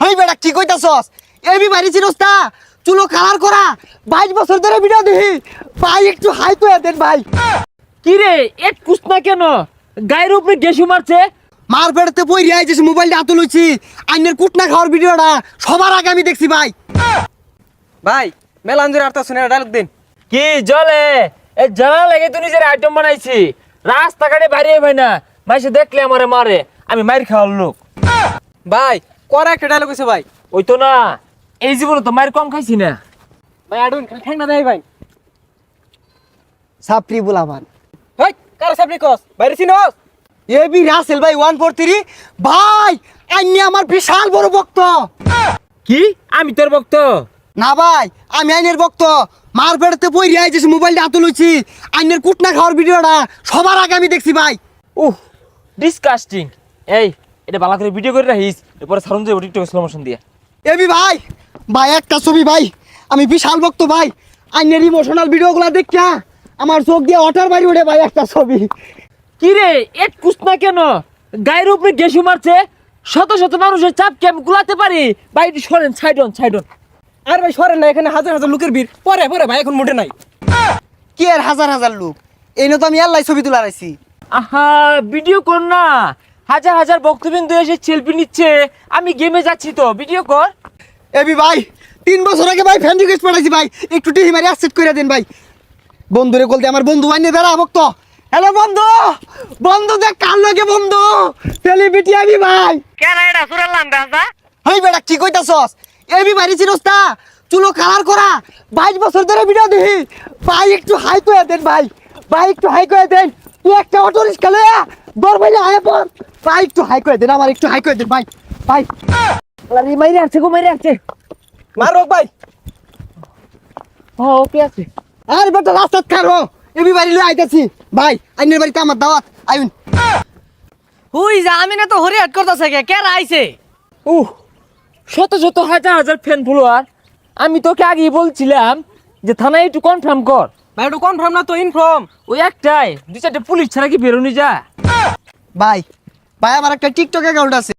হেই বেটা কি কইতাছস? এবি বাড়ি চিরস না চুলো কালার করা 22 বছর ধরে ভিডিও দেখি ভাই একটু হাই তো দেন ভাই। কি রে এক কুসনা কেন গায়ের উপরে গেসু মারছে? মার পেড়তে বই রিয়াই যে মোবাইলটা হাতে লইছি আইনের কুটনা খাওয়ার ভিডিওটা সবার আগে আমি দেখছি ভাই। ভাই মেলাঞ্জুর আর্তা শুনে ডায়লগ দিন। কি জলে এই জ্বালা লেগে তুই নিজের আইটেম বানাইছি রাস্তাঘাটে বাইরে ভাই না মাইসে দেখলে আমারে মারে আমি মাইর খাওয়ার লোক। ভাই করা একটা ডায়লগ আছে ভাই। ওই তো না এই জীবনে তো মায়ের কম খাইছি না। ভাই আডুন ঠ্যাং না দেয় ভাই। সাপ্রি বুলামান হেই কার সামনে কস বাইরে চিনোস? এবি রাসেল ভাই 143 ভাই আইনি আমার বিশাল বড় ভক্ত। কি আমি তোর ভক্ত? না ভাই আমি আইনের ভক্ত। মার পেড়তে বই রিয়াই যে মোবাইলটা হাতে লইছি আইনের কুটনা খাওয়ার ভিডিওটা সবার আগে আমি দেখছি ভাই। উহ ডিসকাস্টিং। এই এটা ভালো করে ভিডিও করে রাখিস এরপরে সারুন যাবো টিকটকে স্লো মোশন দিয়ে। এবি ভাই ভাই একটা ছবি ভাই আমি বিশাল ভক্ত ভাই আইনের ইমোশনাল ভিডিওগুলো দেখা আমার চোখ দিয়ে ওঠার বাইরে উঠে ভাই একটা ছবি। কি রে এক কুসনা কেন গায়ের উপরে গেসু মারছে? শত শত মানুষের চাপকে আমি গুলাতে পারি ভাই একটু সরেন সাইডন সাইডন। আর ভাই সরেন না এখানে হাজার হাজার লোকের ভিড় পরে পরে ভাই এখন মোটে নাই। কি আর হাজার হাজার লোক এই তো আমি আল্লাহ ছবি তুলে রাখছি। আহা ভিডিও কর না হাজার হাজার বক্তবিন্দু এসে সেলফি নিচ্ছে আমি গেমে যাচ্ছি তো ভিডিও কর। এবি ভাই 3 বছর আগে ভাই ফ্যান রিকোয়েস্ট পাঠাইছি ভাই একটু টিহি মারি অ্যাকসেপ্ট করে দেন ভাই। বন্ধুরে বলতে আমার বন্ধু আইনে বেড়া ভক্ত। হ্যালো বন্ধু বন্ধু দেখ কার লাগে বন্ধু সেলিব্রিটি আমি ভাই। হেই বেটা কি কইতাছস? এবি বাড়ি চিরস না চুলো কালার করা 22 বছর ধরে ভিডিও দেখি ভাই একটু হাই তো দেন ভাই। ভাই একটু হাই করে দেন তুই একটা অটো রিক্সা লয়া দর ভাই আয় পর ভাই একটু হাই করে দেন আমার একটু হাই করে দেন ভাই ভাই। আরে মাইরে আসছে গো মাইরে আসছে। মারো ভাই। ও ওকে আছে। আর বেটা রাস্তা খারো এবি বাড়ি লয়ে আইতাছি ভাই আইনের বাড়িতে আমার দাওয়াত আইন। হুই যা আমি না তো হরি হাট করতেছে কে আইছে? উহ শত শত হাজার হাজার ফ্যান ফলোয়ার আমি তোকে আগেই বলছিলাম যে থানায় একটু কনফার্ম কর। ভাই একটু কনফার্ম না তো ইনফর্ম। ওই একটাই 2-4টা পুলিশ ছাড়া কি বেরোনি যা। ভাই ভাই আমার একটা টিকটক অ্যাকাউন্ট আছে